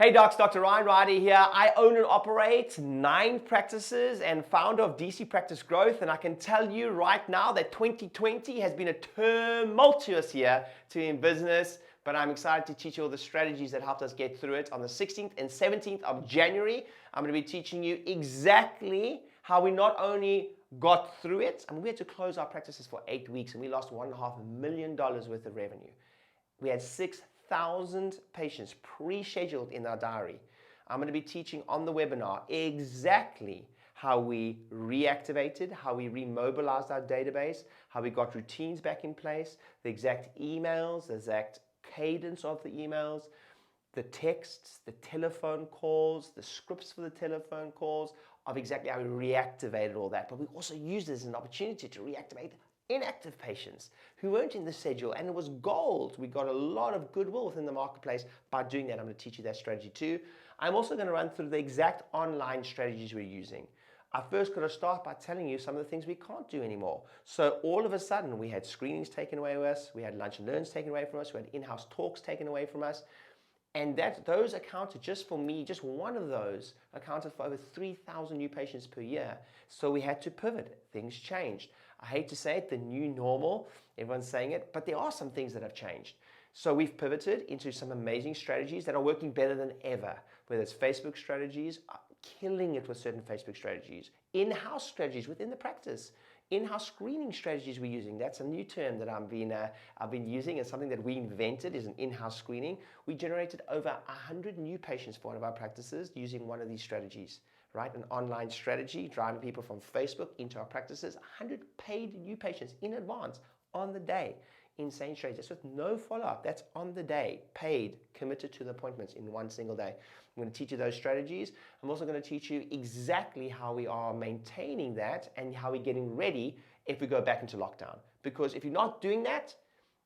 Hey docs, Dr. Ryan Rieder here. I own and operate 9 practices and founder of DC Practice Growth, and I can tell you right now that 2020 has been a tumultuous year to be in business, but I'm excited to teach you all the strategies that helped us get through it. On the 16th and 17th of January, I'm going to be teaching you exactly how we not only got through it, we had to close our practices for 8 weeks and we lost $1.5 million worth of revenue. We had 6,000 patients pre-scheduled in our diary. I'm going to be teaching on the webinar exactly how we reactivated, how we remobilized our database, how we got routines back in place, the exact emails, the exact cadence of the emails, the texts, the telephone calls, the scripts for the telephone calls, of exactly how we reactivated all that. But we also used it as an opportunity to reactivate inactive patients who weren't in the schedule, and it was gold. We got a lot of goodwill within the marketplace by doing that. I'm going to teach you that strategy too. I'm also going to run through the exact online strategies we're using. I first got to start by telling you some of the things we can't do anymore. So all of a sudden we had screenings taken away from us, we had lunch and learns taken away from us, we had in-house talks taken away from us. And those accounted, just for me, just one of those accounted for over 3,000 new patients per year. So we had to pivot. Things changed. I hate to say it, the new normal, everyone's saying it, but there are some things that have changed. So we've pivoted into some amazing strategies that are working better than ever, whether it's Facebook strategies, killing it with certain Facebook strategies, in-house strategies within the practice, in-house screening strategies we're using. That's a new term that I've been using, and something that we invented is an in-house screening. We generated over 100 new patients for one of our practices using one of these strategies, right? An online strategy, driving people from Facebook into our practices, 100 paid new patients in advance on the day. Insane strategy. That's with no follow-up. That's on the day, paid, committed to the appointments in one single day. I'm going to teach you those strategies. I'm also going to teach you exactly how we are maintaining that and how we're getting ready if we go back into lockdown. Because if you're not doing that,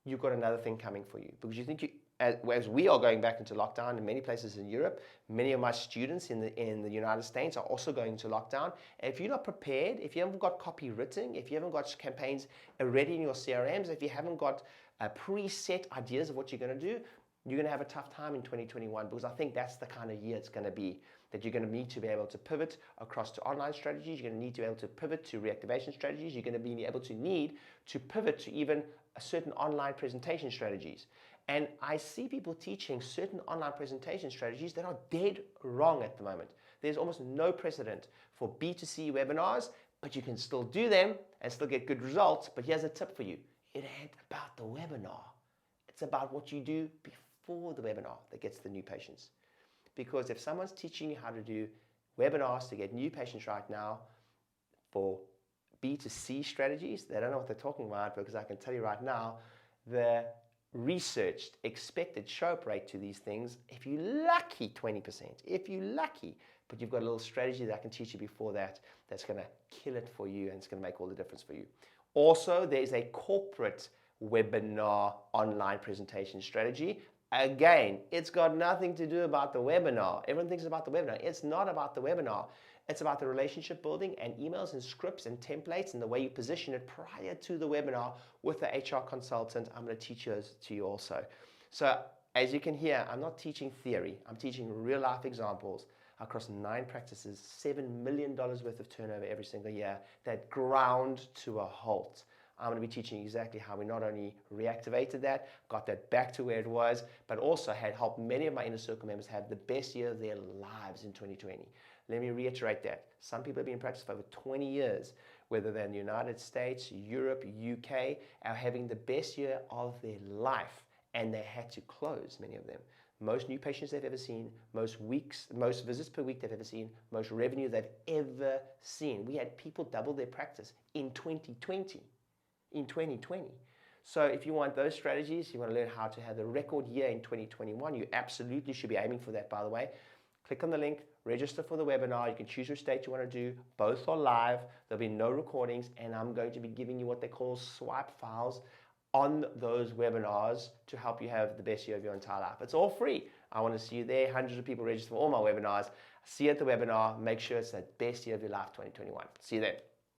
you've got another thing coming for you. Because you think as we are going back into lockdown in many places in Europe, many of my students in the United States are also going into lockdown. And if you're not prepared, if you haven't got copy written, if you haven't got campaigns ready in your CRMs, if you haven't got preset ideas of what you're going to do, you're going to have a tough time in 2021, because I think that's the kind of year it's going to be, that you're going to need to be able to pivot across to online strategies. You're going to need to be able to pivot to reactivation strategies. You're going to be able to need to pivot to even a certain online presentation strategies. And I see people teaching certain online presentation strategies that are dead wrong at the moment. There's almost no precedent for B2C webinars, but you can still do them and still get good results. But here's a tip for you. It ain't about the webinar. It's about what you do before the webinar that gets the new patients. Because if someone's teaching you how to do webinars to get new patients right now for B2C strategies, they don't know what they're talking about, because I can tell you right now, the researched expected show-up rate to these things, if you're lucky, 20%. If you're lucky, but you've got a little strategy that I can teach you before that, that's going to kill it for you, and it's going to make all the difference for you. Also, there's a corporate webinar online presentation strategy. Again, it's got nothing to do about the webinar. Everyone thinks about the webinar. It's not about the webinar. It's about the relationship building and emails and scripts and templates and the way you position it prior to the webinar with the HR consultant. I'm going to teach those to you also. So as you can hear, I'm not teaching theory. I'm teaching real life examples across 9 practices, $7 million worth of turnover every single year that ground to a halt. I'm going to be teaching you exactly how we not only reactivated that, got that back to where it was, but also had helped many of my inner circle members have the best year of their lives in 2020. Let me reiterate that. Some people have been in practice for over 20 years, whether they're in the United States, Europe, UK, are having the best year of their life, and they had to close, many of them. Most new patients they've ever seen, most visits per week they've ever seen, most revenue they've ever seen. We had people double their practice in 2020. So if you want those strategies, you want to learn how to have the record year in 2021, you absolutely should be aiming for that, by the way. Click on the link, register for the webinar. You can choose which date you want to do. Both are live. There'll be no recordings, and I'm going to be giving you what they call swipe files on those webinars to help you have the best year of your entire life. It's all free. I want to see you there. Hundreds of people register for all my webinars. See you at the webinar. Make sure it's the best year of your life, 2021. See you there.